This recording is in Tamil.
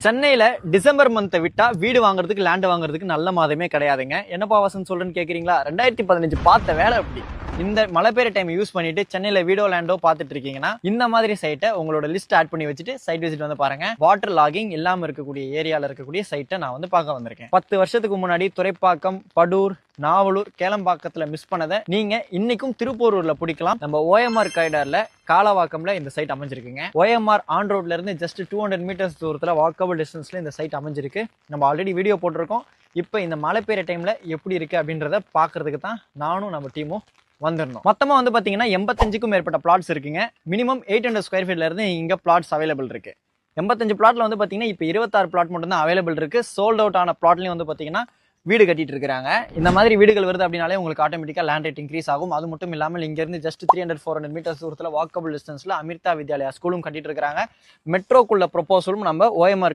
சென்னையில டிசம்பர் மந்த்தை விட்டா வீடு வாங்குறதுக்கு லேண்ட் வாங்குறதுக்கு நல்ல மாதமே கிடையாதுங்க. என்னப்பா வாசன் சொல்றேன்னு கேக்குறீங்களா? 2015 பார்த்த வேலை அப்படி. இந்த மழை பெய்யுற டைம் யூஸ் பண்ணிட்டு சென்னையில வீடோ லேண்டோ பார்த்துட்டு இருக்கீங்கன்னா இந்த மாதிரி சைட்டை உங்களோட லிஸ்ட் ஆட் பண்ணி வச்சுட்டு சைட் விசிட் வந்து பாருங்க. வாட்டர் லாகிங் இல்லாம இருக்கக்கூடிய ஏரியால இருக்கக்கூடிய சைட்டை நான் வந்து பார்க்க வந்திருக்கேன். 10 வருஷத்துக்கு முன்னாடி துறைப்பாக்கம், படூர், நாவலூர், கேளம்பாக்கத்துல மிஸ் பண்ணதை நீங்க இன்னைக்கும் திருப்பூரூர்ல பிடிக்கலாம். நம்ம OMR காரிடார்ல காலவாக்கம்ல இந்த சைட் அமைஞ்சிருக்குங்க. OMR ஆன் ரோட்ல இருந்து ஜஸ்ட் 200 மீட்டர்ஸ் தூரத்துல வாக்கபிள் டிஸ்டன்ஸ்ல இந்த சைட் அமைஞ்சிருக்கு. நம்ம ஆல்ரெடி வீடியோ போட்டிருக்கோம். இப்போ இந்த மழை பெய்யுற டைம்ல எப்படி இருக்கு அப்படின்றத பாக்குறதுக்கு தான் நானும் நம்ம டீமும் வந்துடணும். மொத்தமா வந்து பாத்தீங்கன்னா 85க்கும் மேற்பட்ட பிளாட்ஸ் இருக்குங்க. மினிமம் 800 ஸ்கொயர் ஃபீட்ல இருந்து இங்க பிளாட்ஸ் அவைலபிள் இருக்கு. 85 பிளாட்ல வந்து பாத்தீங்கன்னா இப்போ 26 பிளாட் மட்டும் தான் அவைலபிள் இருக்கு. சோல்ட் அவுட் ஆன பிளாட்லயும் வந்து பாத்தீங்கன்னா வீடு கட்டிட்டு இருக்காங்க. இந்த மாதிரி வீடுகள் வருது அப்படின்னாலே உங்களுக்கு ஆட்டோமேட்டிக்கா லேண்ட் ரேட் இன்க்ரீஸ் ஆகும். அது மட்டும் இல்லாமல் இங்க இருந்து ஜஸ்ட் 300-400 மீட்டர்ஸ் தூரத்துல வாக்கபிள் டிஸ்டன்ஸ்ல அமிர்தா வித்யாலயா ஸ்கூலும் கட்டிட்டு இருக்காங்க. மெட்ரோக்குள்ள ப்ரொபோசலும் நம்ம OMR